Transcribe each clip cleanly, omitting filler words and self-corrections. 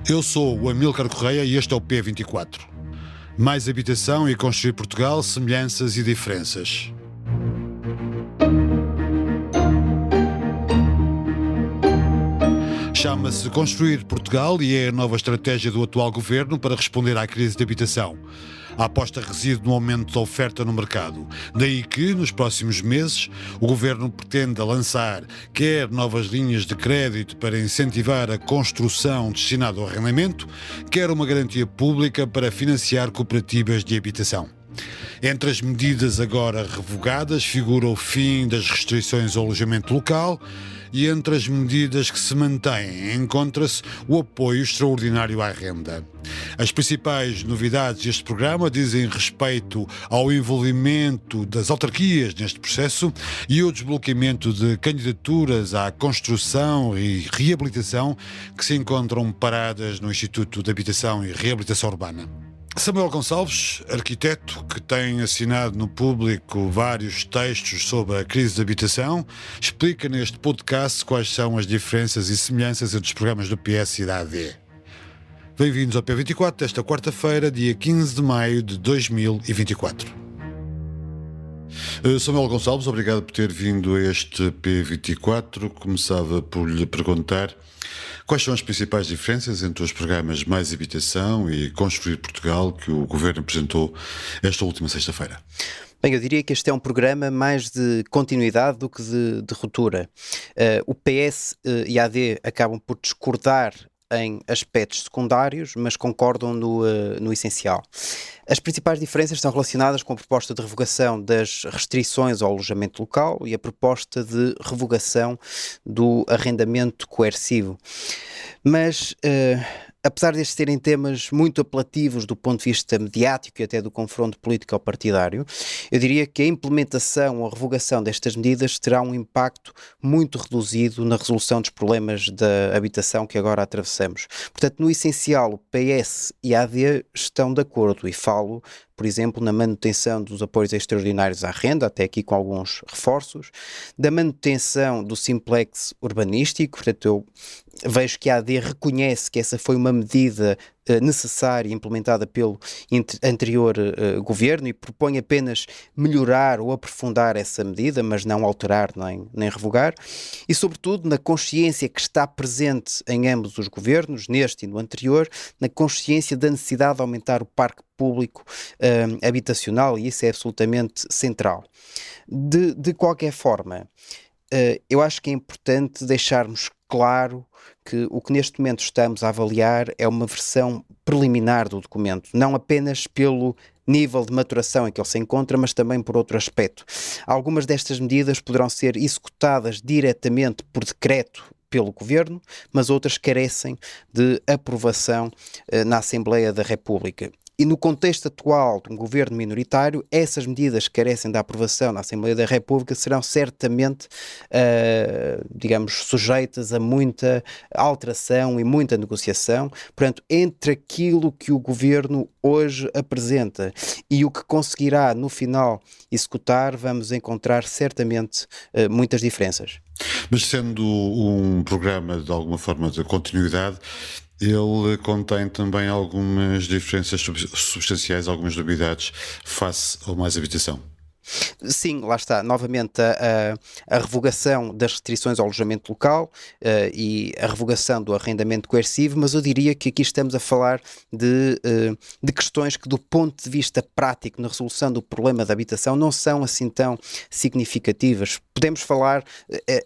Eu sou o Amílcar Correia e este é o P24. Mais habitação e construir Portugal, semelhanças e diferenças. Chama-se Construir Portugal e é a nova estratégia do atual governo para responder à crise de habitação. A aposta reside no aumento da oferta no mercado. Daí que, nos próximos meses, o governo pretende lançar quer novas linhas de crédito para incentivar a construção destinada ao arrendamento, quer uma garantia pública para financiar cooperativas de habitação. Entre as medidas agora revogadas figura o fim das restrições ao alojamento local e entre as medidas que se mantêm encontra-se o apoio extraordinário à renda. As principais novidades deste programa dizem respeito ao envolvimento das autarquias neste processo e o desbloqueamento de candidaturas à construção e reabilitação que se encontram paradas no Instituto de Habitação e Reabilitação Urbana. Samuel Gonçalves, arquiteto que tem assinado no Público vários textos sobre a crise de habitação, explica neste podcast quais são as diferenças e semelhanças entre os programas do PS e da AD. Bem-vindos ao P24 desta quarta-feira, dia 15 de maio de 2024. Samuel Gonçalves, obrigado por ter vindo a este P24. Começava por lhe perguntar quais são as principais diferenças entre os programas Mais Habitação e Construir Portugal que o Governo apresentou esta última sexta-feira? Bem, eu diria que este é um programa mais de continuidade do que de ruptura. O PS e a AD acabam por discordar em aspectos secundários, mas concordam no essencial. As principais diferenças estão relacionadas com a proposta de revogação das restrições ao alojamento local e a proposta de revogação do arrendamento coercivo. Mas, apesar destes serem temas muito apelativos do ponto de vista mediático e até do confronto político-partidário, eu diria que a implementação ou a revogação destas medidas terá um impacto muito reduzido na resolução dos problemas da habitação que agora atravessamos. Portanto, no essencial, o PS e a AD estão de acordo e falo, por exemplo, na manutenção dos apoios extraordinários à renda, até aqui com alguns reforços, da manutenção do simplex urbanístico. Portanto, eu vejo que a AD reconhece que essa foi uma medida necessária implementada pelo anterior governo e propõe apenas melhorar ou aprofundar essa medida, mas não alterar nem revogar, e sobretudo na consciência que está presente em ambos os governos, neste e no anterior, na consciência da necessidade de aumentar o parque público habitacional, e isso é absolutamente central. De qualquer forma, eu acho que é importante deixarmos claro que o que neste momento estamos a avaliar é uma versão preliminar do documento, não apenas pelo nível de maturação em que ele se encontra, mas também por outro aspecto. Algumas destas medidas poderão ser executadas diretamente por decreto pelo Governo, mas outras carecem de aprovação na Assembleia da República. E no contexto atual de um governo minoritário, essas medidas que carecem da aprovação na Assembleia da República serão certamente, sujeitas a muita alteração e muita negociação. Portanto, entre aquilo que o governo hoje apresenta e o que conseguirá no final executar, vamos encontrar certamente muitas diferenças. Mas sendo um programa de alguma forma de continuidade, ele contém também algumas diferenças substanciais, algumas novidades face ao Mais Habitação. Sim, lá está, novamente a revogação das restrições ao alojamento local e a revogação do arrendamento coercivo, mas eu diria que aqui estamos a falar de questões que do ponto de vista prático na resolução do problema da habitação não são assim tão significativas. Podemos falar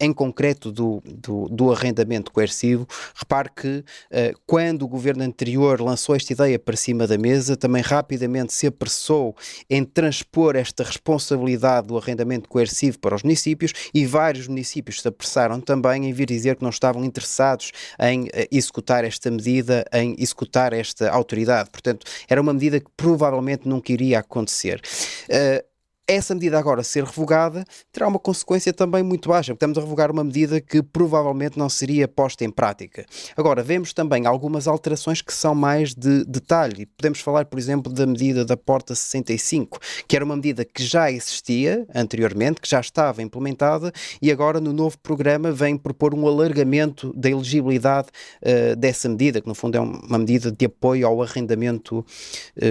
em concreto do arrendamento coercivo. Repare que quando o governo anterior lançou esta ideia para cima da mesa, também rapidamente se apressou em transpor esta responsabilidade do arrendamento coercivo para os municípios e vários municípios se apressaram também em vir dizer que não estavam interessados em executar esta medida, em executar esta autoridade. Portanto, era uma medida que provavelmente nunca iria acontecer. essa medida agora ser revogada terá uma consequência também muito baixa, porque estamos a revogar uma medida que provavelmente não seria posta em prática. Agora, vemos também algumas alterações que são mais de detalhe. Podemos falar, por exemplo, da medida da Porta 65, que era uma medida que já existia anteriormente, que já estava implementada e agora no novo programa vem propor um alargamento da elegibilidade dessa medida, que no fundo é uma medida de apoio ao arrendamento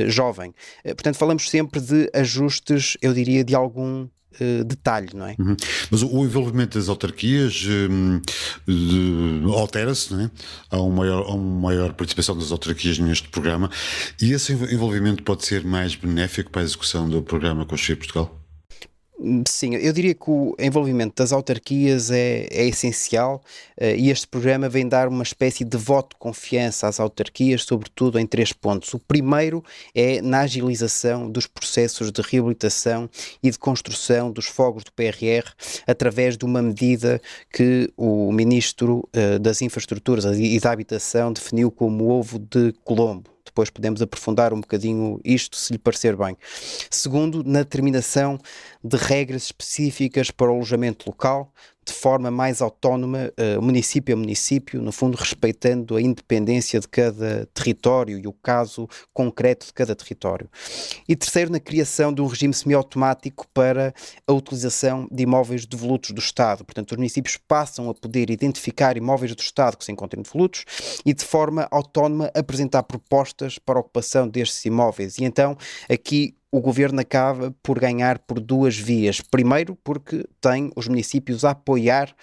jovem. Portanto, falamos sempre de ajustes, eu diria, de algum detalhe, não é? Mas o envolvimento das autarquias altera-se, não é? Há uma maior participação das autarquias neste programa e esse envolvimento pode ser mais benéfico para a execução do programa Construir Portugal? Sim, eu diria que o envolvimento das autarquias é essencial e este programa vem dar uma espécie de voto de confiança às autarquias, sobretudo em 3 pontos. O primeiro é na agilização dos processos de reabilitação e de construção dos fogos do PRR através de uma medida que o Ministro das Infraestruturas e da Habitação definiu como ovo de Colombo. Depois podemos aprofundar um bocadinho isto, se lhe parecer bem. Segundo, na determinação de regras específicas para o alojamento local, de forma mais autónoma, município a município, no fundo respeitando a independência de cada território e o caso concreto de cada território. E terceiro, na criação de um regime semiautomático para a utilização de imóveis devolutos do Estado. Portanto, os municípios passam a poder identificar imóveis do Estado que se encontrem devolutos e de forma autónoma apresentar propostas para a ocupação destes imóveis. E então, aqui o governo acaba por ganhar por 2 vias. Primeiro, porque tem os municípios a apoiar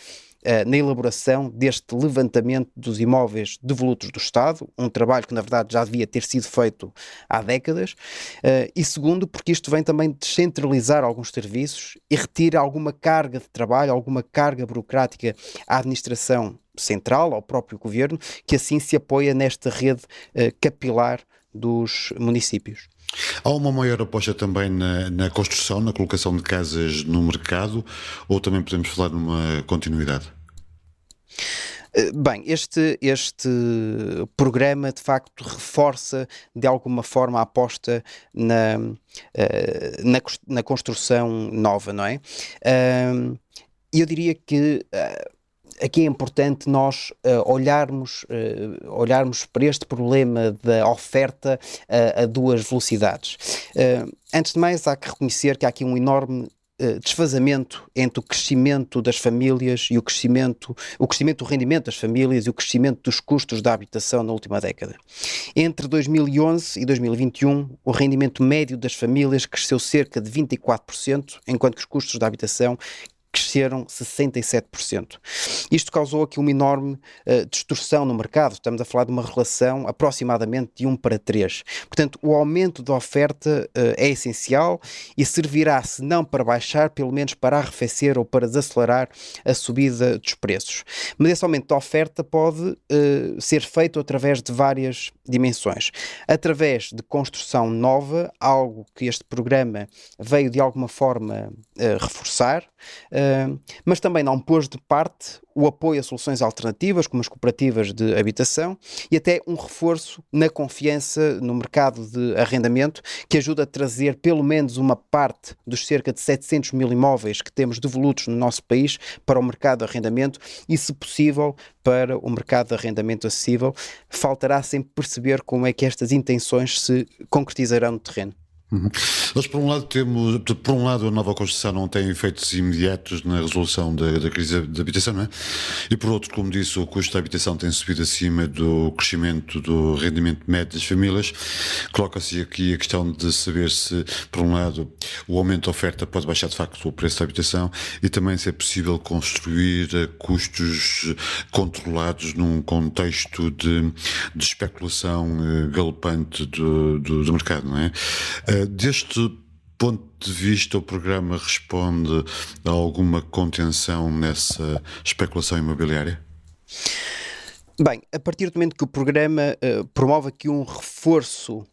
na elaboração deste levantamento dos imóveis devolutos do Estado, um trabalho que na verdade já devia ter sido feito há décadas, e segundo, porque isto vem também descentralizar alguns serviços e retira alguma carga de trabalho, alguma carga burocrática à administração central, ao próprio governo, que assim se apoia nesta rede capilar dos municípios. Há uma maior aposta também na construção, na colocação de casas no mercado, ou também podemos falar numa continuidade? Bem, este programa de facto reforça de alguma forma a aposta na construção nova, não é? E eu diria que aqui é importante nós olharmos para este problema da oferta a 2 velocidades. Antes de mais, há que reconhecer que há aqui um enorme desfazamento entre o crescimento das famílias e o crescimento do rendimento das famílias e o crescimento dos custos da habitação na última década. Entre 2011 e 2021, o rendimento médio das famílias cresceu cerca de 24%, enquanto que os custos da habitação cresceram 67%. Isto causou aqui uma enorme distorção no mercado. Estamos a falar de uma relação aproximadamente de 1 para 3. Portanto, o aumento da oferta é essencial e servirá, se não para baixar, pelo menos para arrefecer ou para desacelerar a subida dos preços. Mas esse aumento da oferta pode ser feito através de várias dimensões. Através de construção nova, algo que este programa veio de alguma forma reforçar, mas também não pôs de parte o apoio a soluções alternativas, como as cooperativas de habitação, e até um reforço na confiança no mercado de arrendamento, que ajuda a trazer pelo menos uma parte dos cerca de 700 mil imóveis que temos devolutos no nosso país para o mercado de arrendamento e, se possível, para o mercado de arrendamento acessível. Faltará sempre perceber como é que estas intenções se concretizarão no terreno. Nós, por um lado, a nova construção não tem efeitos imediatos na resolução da crise da habitação, não é? E por outro, como disse, o custo da habitação tem subido acima do crescimento do rendimento médio das famílias. Coloca-se aqui a questão de saber se, por um lado, o aumento da oferta pode baixar de facto o preço da habitação e também se é possível construir a custos controlados num contexto de especulação galopante do mercado, não é? Deste ponto de vista, o programa responde a alguma contenção nessa especulação imobiliária? Bem, a partir do momento que o programa promove aqui um reforço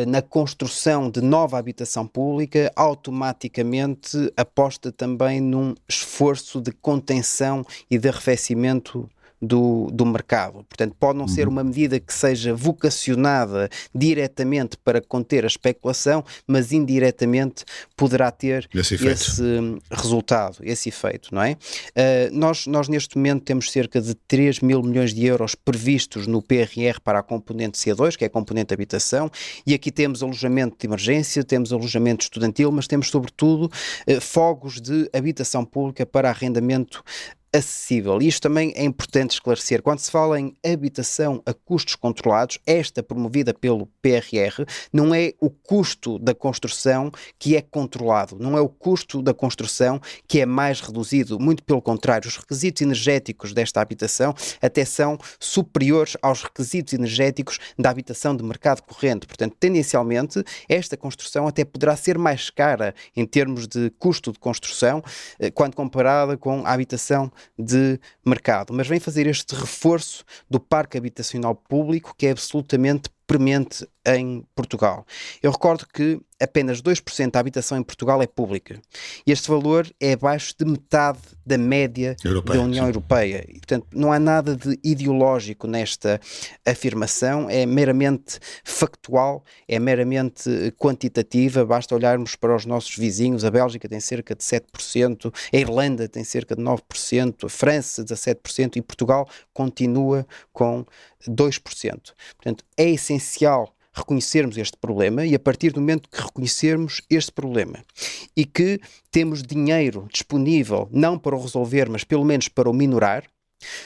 na construção de nova habitação pública, automaticamente aposta também num esforço de contenção e de arrefecimento do mercado. Portanto, pode não ser uma medida que seja vocacionada diretamente para conter a especulação, mas indiretamente poderá ter esse resultado, esse efeito, não é? Nós neste momento temos cerca de 3 mil milhões de euros previstos no PRR para a componente C2, que é a componente habitação, e aqui temos alojamento de emergência, temos alojamento estudantil, mas temos sobretudo fogos de habitação pública para arrendamento acessível. E isto também é importante esclarecer. Quando se fala em habitação a custos controlados, esta promovida pelo PRR, não é o custo da construção que é controlado, não é o custo da construção que é mais reduzido, muito pelo contrário, os requisitos energéticos desta habitação até são superiores aos requisitos energéticos da habitação de mercado corrente. Portanto, tendencialmente, esta construção até poderá ser mais cara em termos de custo de construção, quando comparada com a habitação de mercado, mas vem fazer este reforço do parque habitacional público que é absolutamente premente em Portugal. Eu recordo que apenas 2% da habitação em Portugal é pública. E este valor é abaixo de metade da média da União Europeia. E, portanto, não há nada de ideológico nesta afirmação, é meramente factual, é meramente quantitativa. Basta olharmos para os nossos vizinhos. A Bélgica tem cerca de 7%, a Irlanda tem cerca de 9%, a França 17% e Portugal continua com 2%. Portanto, é essencial reconhecermos este problema e a partir do momento que reconhecermos este problema e que temos dinheiro disponível não para o resolver, mas pelo menos para o minorar,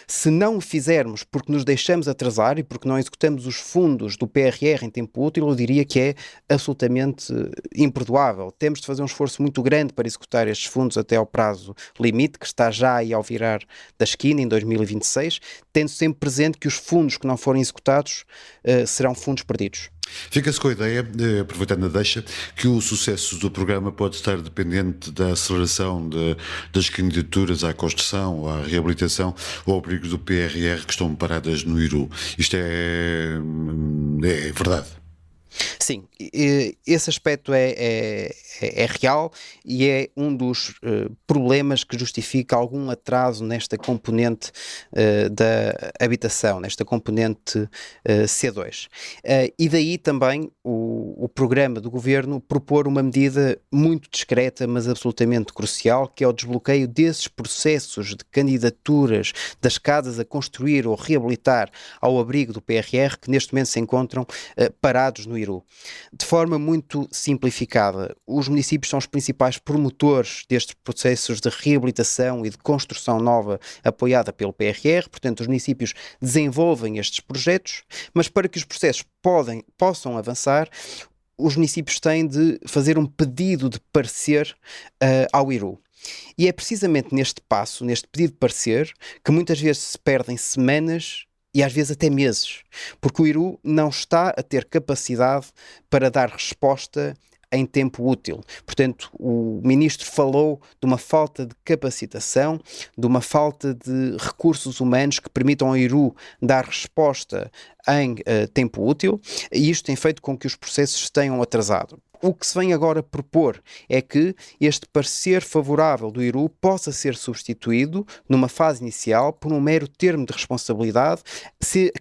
se não o fizermos porque nos deixamos atrasar e porque não executamos os fundos do PRR em tempo útil, eu diria que é absolutamente imperdoável. Temos de fazer um esforço muito grande para executar estes fundos até ao prazo limite, que está já aí ao virar da esquina, em 2026, tendo sempre presente que os fundos que não forem executados serão fundos perdidos. Fica-se com a ideia, aproveitando a deixa, que o sucesso do programa pode estar dependente da aceleração das candidaturas à construção, à reabilitação ou ao abrigo do PRR que estão paradas no IRU. Isto é verdade. Sim, esse aspecto é real e é um dos problemas que justifica algum atraso nesta componente da habitação, nesta componente C2. E daí também o programa do Governo propor uma medida muito discreta, mas absolutamente crucial, que é o desbloqueio desses processos de candidaturas das casas a construir ou reabilitar ao abrigo do PRR, que neste momento se encontram parados no IRU. De forma muito simplificada, os municípios são os principais promotores destes processos de reabilitação e de construção nova apoiada pelo PRR, portanto os municípios desenvolvem estes projetos, mas para que os processos possam avançar, os municípios têm de fazer um pedido de parecer ao IRU. E é precisamente neste passo, neste pedido de parecer, que muitas vezes se perdem semanas e às vezes até meses, porque o IRU não está a ter capacidade para dar resposta em tempo útil. Portanto, o Ministro falou de uma falta de capacitação, de uma falta de recursos humanos que permitam ao IRU dar resposta em tempo útil, e isto tem feito com que os processos tenham atrasado. O que se vem agora propor é que este parecer favorável do IRU possa ser substituído, numa fase inicial, por um mero termo de responsabilidade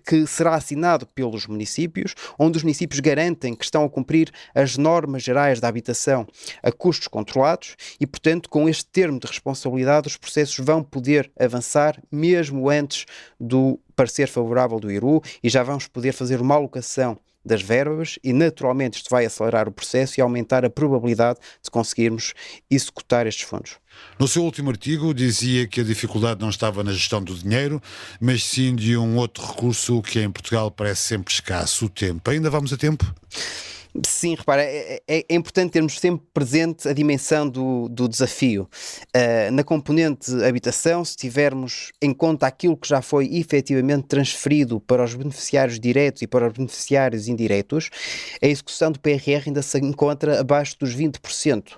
que será assinado pelos municípios, onde os municípios garantem que estão a cumprir as normas gerais da habitação a custos controlados e, portanto, com este termo de responsabilidade, os processos vão poder avançar mesmo antes do parecer favorável do IRU e já vamos poder fazer uma alocação das verbas e naturalmente isto vai acelerar o processo e aumentar a probabilidade de conseguirmos executar estes fundos. No seu último artigo dizia que a dificuldade não estava na gestão do dinheiro, mas sim de um outro recurso que em Portugal parece sempre escasso, o tempo. Ainda vamos a tempo? Sim, repara, é importante termos sempre presente a dimensão do desafio. Na componente habitação, se tivermos em conta aquilo que já foi efetivamente transferido para os beneficiários diretos e para os beneficiários indiretos, a execução do PRR ainda se encontra abaixo dos 20%,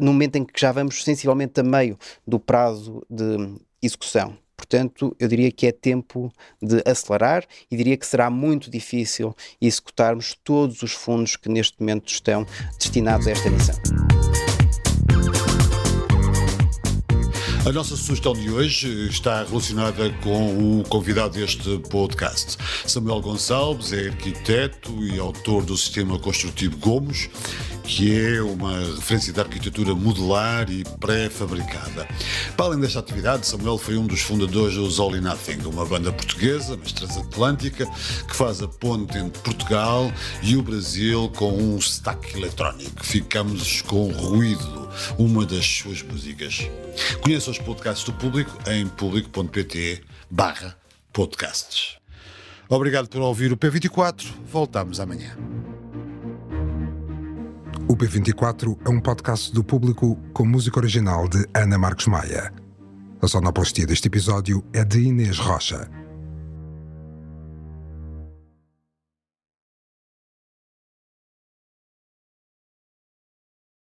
no momento em que já vamos sensivelmente a meio do prazo de execução. Portanto, eu diria que é tempo de acelerar e diria que será muito difícil executarmos todos os fundos que neste momento estão destinados a esta missão. A nossa sugestão de hoje está relacionada com o convidado deste podcast. Samuel Gonçalves é arquiteto e autor do sistema construtivo Gomos, que é uma referência da arquitetura modular e pré-fabricada. Para além desta atividade, Samuel foi um dos fundadores dos All in Nothing, uma banda portuguesa, mas transatlântica, que faz a ponte entre Portugal e o Brasil com um sotaque eletrónico. Ficamos com Ruído, uma das suas músicas. Conheça os podcasts do Público em público.pt/podcasts. Obrigado por ouvir o P24. Voltamos amanhã. O P24 é um podcast do Público com música original de Ana Marcos Maia. A sonoplastia deste episódio é de Inês Rocha.